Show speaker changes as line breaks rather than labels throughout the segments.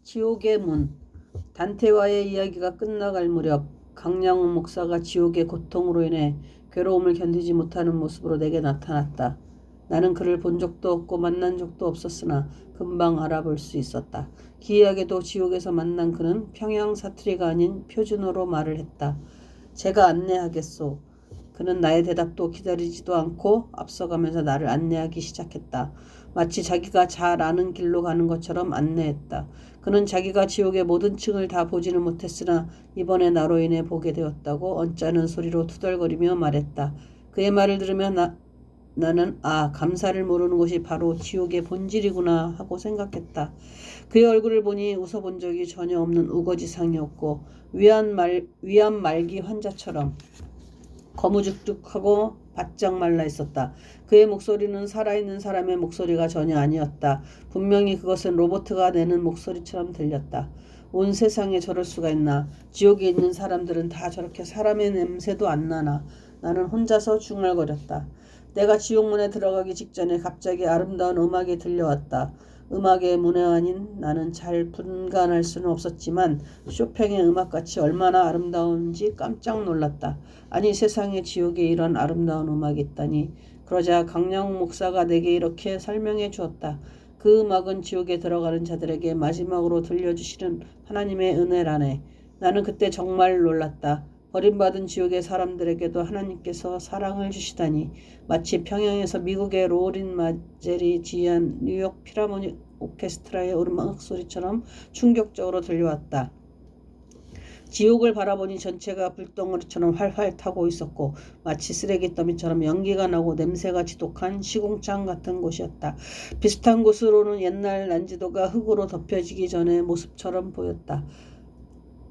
지옥의 문. 단테와의 이야기가 끝나갈 무렵 강량훈 목사가 지옥의 고통으로 인해 괴로움을 견디지 못하는 모습으로 내게 나타났다. 나는 그를 본 적도 없고 만난 적도 없었으나 금방 알아볼 수 있었다. 기이하게도 지옥에서 만난 그는 평양 사투리가 아닌 표준어로 말을 했다. 제가 안내하겠소. 그는 나의 대답도 기다리지도 않고 앞서가면서 나를 안내하기 시작했다. 마치 자기가 잘 아는 길로 가는 것처럼 안내했다. 그는 자기가 지옥의 모든 층을 다 보지는 못했으나 이번에 나로 인해 보게 되었다고 언짢은 소리로 투덜거리며 말했다. 그의 말을 들으며 나는 감사를 모르는 것이 바로 지옥의 본질이구나 하고 생각했다. 그의 얼굴을 보니 웃어본 적이 전혀 없는 우거지상이었고 위암 말기 환자처럼 거무죽죽하고 바짝 말라 있었다. 그의 목소리는 살아있는 사람의 목소리가 전혀 아니었다. 분명히 그것은 로봇가 내는 목소리처럼 들렸다. 온 세상에 저럴 수가 있나. 지옥에 있는 사람들은 다 저렇게 사람의 냄새도 안 나나. 나는 혼자서 중얼거렸다. 내가 지옥문에 들어가기 직전에 갑자기 아름다운 음악이 들려왔다. 음악의 문외한인 나는 잘 분간할 수는 없었지만 쇼팽의 음악같이 얼마나 아름다운지 깜짝 놀랐다. 아니 세상에 지옥에 이런 아름다운 음악이 있다니. 그러자 강량훈 목사가 내게 이렇게 설명해 주었다. 그 음악은 지옥에 들어가는 자들에게 마지막으로 들려주시는 하나님의 은혜라네. 나는 그때 정말 놀랐다. 버림받은 지옥의 사람들에게도 하나님께서 사랑을 주시다니. 마치 평양에서 미국의 로린 마젤이 지휘한 뉴욕 필하모닉 오케스트라의 음악 소리처럼 충격적으로 들려왔다. 지옥을 바라보니 전체가 불덩어리처럼 활활 타고 있었고 마치 쓰레기 더미처럼 연기가 나고 냄새가 지독한 시궁창 같은 곳이었다. 비슷한 곳으로는 옛날 난지도가 흙으로 덮여지기 전의 모습처럼 보였다.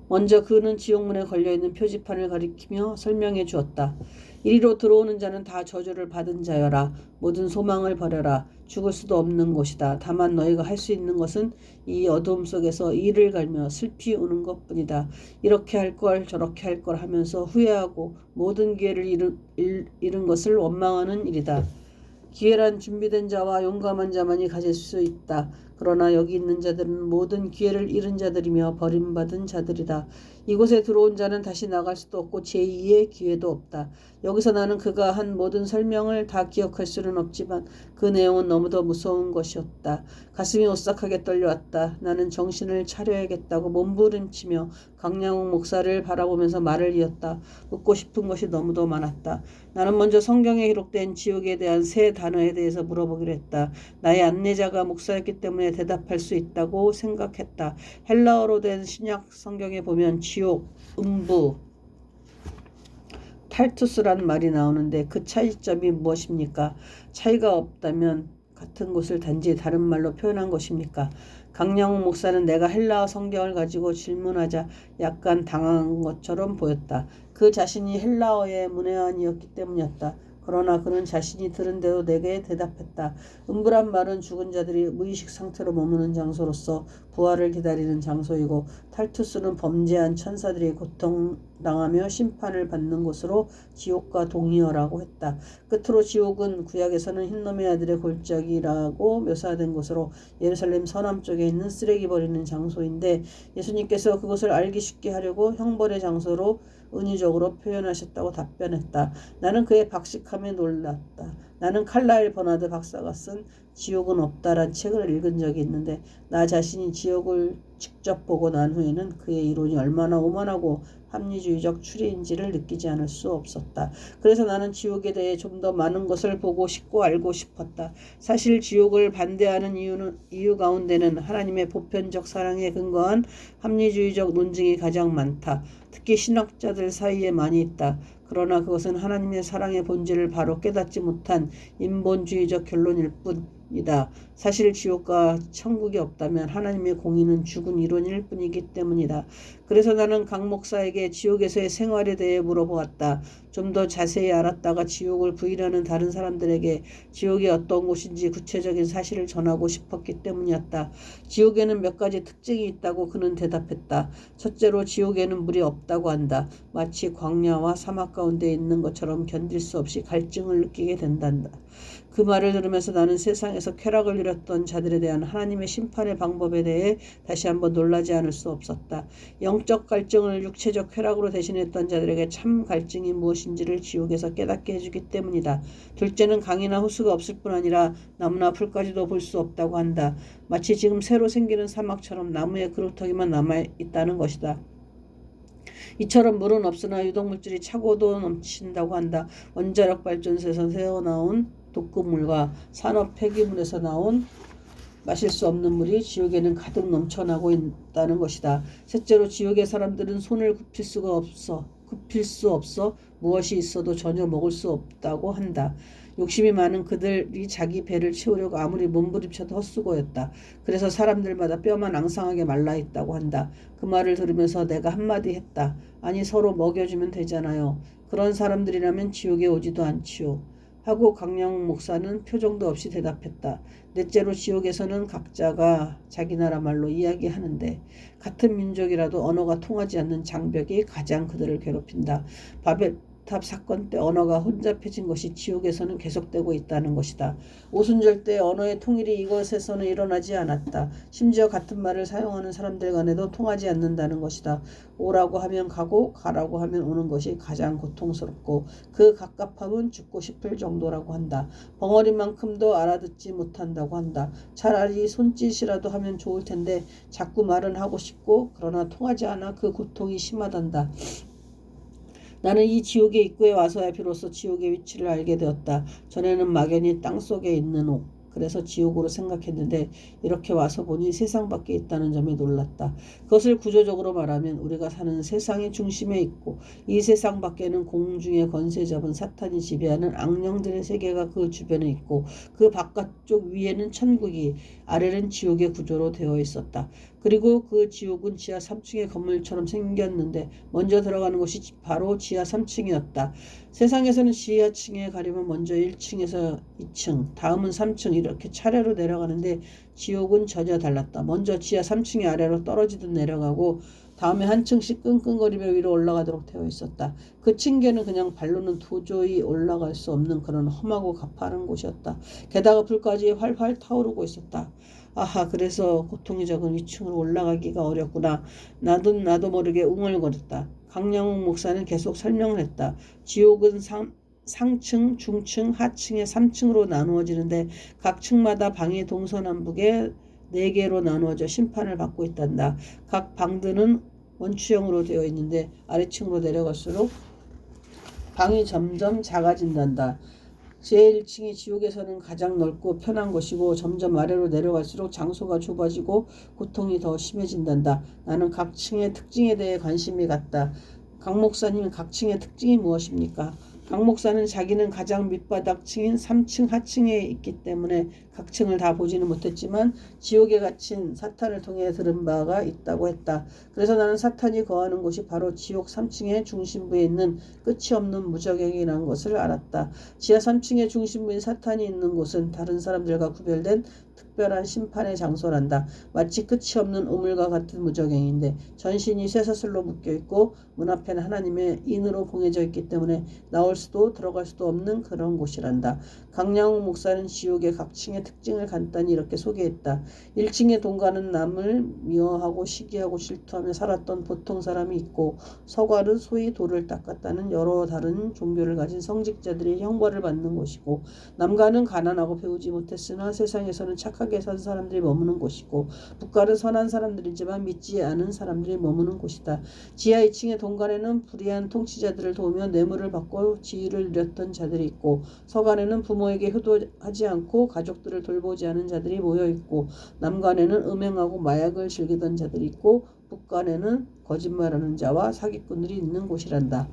먼저 그는 지옥문에 걸려있는 표지판을 가리키며 설명해 주었다. 이리로 들어오는 자는 다 저주를 받은 자여라. 모든 소망을 버려라. 죽을 수도 없는 곳이다. 다만 너희가 할 수 있는 것은 이 어두움 속에서 이를 갈며 슬피 우는 것뿐이다. 이렇게 할 걸 저렇게 할 걸 하면서 후회하고 모든 기회를 잃은 것을 원망하는 일이다. 기회란 준비된 자와 용감한 자만이 가질 수 있다. 그러나 여기 있는 자들은 모든 기회를 잃은 자들이며 버림받은 자들이다. 이곳에 들어온 자는 다시 나갈 수도 없고 제2의 기회도 없다. 여기서 나는 그가 한 모든 설명을 다 기억할 수는 없지만 그 내용은 너무도 무서운 것이었다. 가슴이 오싹하게 떨려왔다. 나는 정신을 차려야겠다고 몸부림치며 강량훈 목사를 바라보면서 말을 이었다. 묻고 싶은 것이 너무도 많았다. 나는 먼저 성경에 기록된 지옥에 대한 세 단어에 대해서 물어보기로 했다. 나의 안내자가 목사였기 때문에 대답할 수 있다고 생각했다. 헬라어로 된 신약 성경에 보면 지옥, 음부, 탈투스란 말이 나오는데 그 차이점이 무엇입니까? 차이가 없다면 같은 곳을 단지 다른 말로 표현한 것입니까? 강량훈 목사는 내가 헬라어 성경을 가지고 질문하자 약간 당황한 것처럼 보였다. 그 자신이 헬라어의 문외한이었기 때문이었다. 그러나 그는 자신이 들은 대로 내게 대답했다. 음부란 말은 죽은 자들이 무의식 상태로 머무는 장소로서 부활을 기다리는 장소이고 탈투스는 범죄한 천사들이 고통당하며 심판을 받는 곳으로 지옥과 동의어라고 했다. 끝으로 지옥은 구약에서는 흰놈의 아들의 골짜기라고 묘사된 곳으로 예루살렘 서남쪽에 있는 쓰레기 버리는 장소인데 예수님께서 그것을 알기 쉽게 하려고 형벌의 장소로 은유적으로 표현하셨다고 답변했다. 나는 그의 박식함에 놀랐다. 나는 칼라일 버나드 박사가 쓴 지옥은 없다란 책을 읽은 적이 있는데 나 자신이 지옥을 직접 보고 난 후에는 그의 이론이 얼마나 오만하고 합리주의적 추리인지를 느끼지 않을 수 없었다. 그래서 나는 지옥에 대해 좀 더 많은 것을 보고 싶고 알고 싶었다. 사실 지옥을 반대하는 이유 가운데는 하나님의 보편적 사랑에 근거한 합리주의적 논증이 가장 많다. 특히 신학자들 사이에 많이 있다. 그러나 그것은 하나님의 사랑의 본질을 바로 깨닫지 못한 인본주의적 결론일 뿐이다. 사실 지옥과 천국이 없다면 하나님의 공의는 죽은 이론일 뿐이기 때문이다. 그래서 나는 강 목사에게 지옥에서의 생활에 대해 물어보았다. 좀 더 자세히 알았다가 지옥을 부인하는 다른 사람들에게 지옥이 어떤 곳인지 구체적인 사실을 전하고 싶었기 때문이었다. 지옥에는 몇 가지 특징이 있다고 그는 대답했다. 첫째로 지옥에는 물이 없다고 한다. 마치 광야와 사막 가운데 있는 것처럼 견딜 수 없이 갈증을 느끼게 된단다. 그 말을 들으면서 나는 세상에서 쾌락을 누렸던 자들에 대한 하나님의 심판의 방법에 대해 다시 한번 놀라지 않을 수 없었다. 영적 갈증을 육체적 쾌락으로 대신했던 자들에게 참 갈증이 무엇인지를 지옥에서 깨닫게 해주기 때문이다. 둘째는 강이나 호수가 없을 뿐 아니라 나무나 풀까지도 볼 수 없다고 한다. 마치 지금 새로 생기는 사막처럼 나무의 그루터기만 남아있다는 것이다. 이처럼 물은 없으나 유독물질이 차고도 넘친다고 한다. 원자력 발전소에서 새어나온 독극물과 산업 폐기물에서 나온 마실 수 없는 물이 지옥에는 가득 넘쳐나고 있다는 것이다. 셋째로 지옥의 사람들은 손을 굽힐 수 없어 무엇이 있어도 전혀 먹을 수 없다고 한다. 욕심이 많은 그들이 자기 배를 채우려고 아무리 몸부림쳐도 헛수고였다. 그래서 사람들마다 뼈만 앙상하게 말라있다고 한다. 그 말을 들으면서 내가 한마디 했다. 아니 서로 먹여주면 되잖아요. 그런 사람들이라면 지옥에 오지도 않지요. 하고 강영욱 목사는 표정도 없이 대답했다. 넷째로 지옥에서는 각자가 자기 나라 말로 이야기하는데 같은 민족이라도 언어가 통하지 않는 장벽이 가장 그들을 괴롭힌다. 바벨탑 사건 때 언어가 혼잡해진 것이 지옥에서는 계속되고 있다는 것이다. 오순절 때 언어의 통일이 이것에서는 일어나지 않았다. 심지어 같은 말을 사용하는 사람들 간에도 통하지 않는다는 것이다. 오라고 하면 가고 가라고 하면 오는 것이 가장 고통스럽고 그 갑갑함은 죽고 싶을 정도라고 한다. 벙어리만큼도 알아듣지 못한다고 한다. 차라리 손짓이라도 하면 좋을 텐데 자꾸 말은 하고 싶고 그러나 통하지 않아 그 고통이 심하단다. 나는 이 지옥의 입구에 와서야 비로소 지옥의 위치를 알게 되었다. 전에는 막연히 땅속에 있는 옥, 그래서 지옥으로 생각했는데 이렇게 와서 보니 세상 밖에 있다는 점에 놀랐다. 그것을 구조적으로 말하면 우리가 사는 세상의 중심에 있고 이 세상 밖에는 공중의 권세 잡은 사탄이 지배하는 악령들의 세계가 그 주변에 있고 그 바깥쪽 위에는 천국이 아래는 지옥의 구조로 되어 있었다. 그리고 그 지옥은 지하 3층의 건물처럼 생겼는데 먼저 들어가는 곳이 바로 지하 3층이었다. 세상에서는 지하층에 가려면 먼저 1층에서 2층, 다음은 3층 이렇게 차례로 내려가는데 지옥은 전혀 달랐다. 먼저 지하 3층이 아래로 떨어지듯 내려가고 다음에 한 층씩 끙끙거리며 위로 올라가도록 되어 있었다. 그 층계는 그냥 발로는 도저히 올라갈 수 없는 그런 험하고 가파른 곳이었다. 게다가 불까지 활활 타오르고 있었다. 아하, 그래서 고통이 적은 위층으로 올라가기가 어렵구나. 나도 모르게 웅얼거렸다. 강영욱 목사는 계속 설명을 했다. 지옥은 상층, 중층, 하층의 3층으로 나누어지는데 각 층마다 방이 동서남북에 4개로 나누어져 심판을 받고 있단다. 각 방들은 원추형으로 되어 있는데 아래층으로 내려갈수록 방이 점점 작아진단다. 제1층이 지옥에서는 가장 넓고 편한 곳이고 점점 아래로 내려갈수록 장소가 좁아지고 고통이 더 심해진단다. 나는 각 층의 특징에 대해 관심이 갔다. 강 목사님, 각 층의 특징이 무엇입니까? 강 목사는 자기는 가장 밑바닥층인 3층 하층에 있기 때문에 각 층을 다 보지는 못했지만 지옥에 갇힌 사탄을 통해 들은 바가 있다고 했다. 그래서 나는 사탄이 거하는 곳이 바로 지옥 3층의 중심부에 있는 끝이 없는 무저갱이라는 것을 알았다. 지하 3층의 중심부인 사탄이 있는 곳은 다른 사람들과 구별된 특별한 심판의 장소란다. 마치 끝이 없는 우물과 같은 무저갱인데 전신이 쇠사슬로 묶여있고 문 앞에는 하나님의 인으로 봉해져 있기 때문에 나올 수도 들어갈 수도 없는 그런 곳이란다. 강량욱 목사는 지옥의 각 층의 특징을 간단히 이렇게 소개했다. 1층의 동관은 남을 미워하고 시기하고 질투하며 살았던 보통 사람이 있고 서관은 소위 돌을 닦았다는 여러 다른 종교를 가진 성직자들이 형벌을 받는 곳이고 남관은 가난하고 배우지 못했으나 세상에서는 착하게 산 사람들이 머무는 곳이고 북관은 선한 사람들이지만 믿지 않은 사람들이 머무는 곳이다. 지하 2층의 동관에는 불의한 통치자들을 도우며 뇌물을 받고 지위를 누렸던 자들이 있고 서관에는 부모에게 효도하지 않고 가족들을 돌보지 않은 자들이 모여있고 남관에는 음행하고 마약을 즐기던 자들이 있고 북관에는 거짓말하는 자와 사기꾼들이 있는 곳이란다.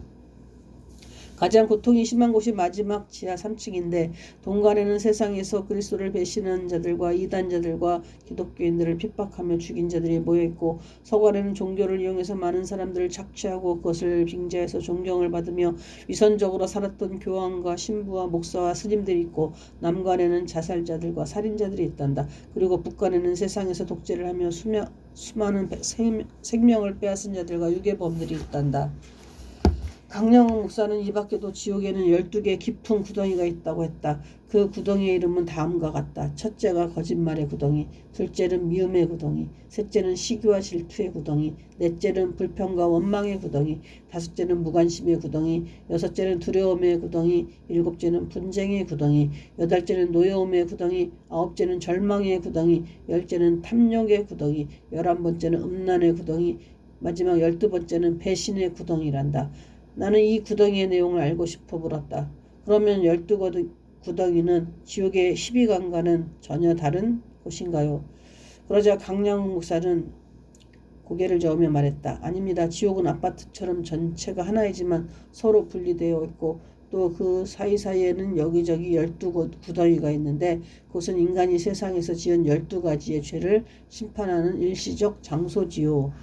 가장 고통이 심한 곳이 마지막 지하 3층인데 동관에는 세상에서 그리스도를 배신한 자들과 이단자들과 기독교인들을 핍박하며 죽인 자들이 모여있고 서관에는 종교를 이용해서 많은 사람들을 착취하고 그것을 빙자해서 존경을 받으며 위선적으로 살았던 교황과 신부와 목사와 스님들이 있고 남관에는 자살자들과 살인자들이 있단다. 그리고 북관에는 세상에서 독재를 하며 수많은 생명을 빼앗은 자들과 유괴범들이 있단다. 강량훈 목사는 이 밖에도 지옥에는 12개 깊은 구덩이가 있다고 했다. 그 구덩이의 이름은 다음과 같다. 첫째가 거짓말의 구덩이, 둘째는 미움의 구덩이, 셋째는 시기와 질투의 구덩이, 넷째는 불평과 원망의 구덩이, 다섯째는 무관심의 구덩이, 여섯째는 두려움의 구덩이, 일곱째는 분쟁의 구덩이, 여덟째는 노여움의 구덩이, 아홉째는 절망의 구덩이, 열째는 탐욕의 구덩이, 11번째는 음란의 구덩이, 마지막 12번째는 배신의 구덩이란다. 나는 이 구덩이의 내용을 알고 싶어 물었다. 그러면 12구덩이는 지옥의 12강과는 전혀 다른 곳인가요? 그러자 강량훈 목사는 고개를 저으며 말했다. 아닙니다. 지옥은 아파트처럼 전체가 하나이지만 서로 분리되어 있고 또 그 사이사이에는 여기저기 12구덩이가 있는데 그것은 인간이 세상에서 지은 12가지의 죄를 심판하는 일시적 장소지요.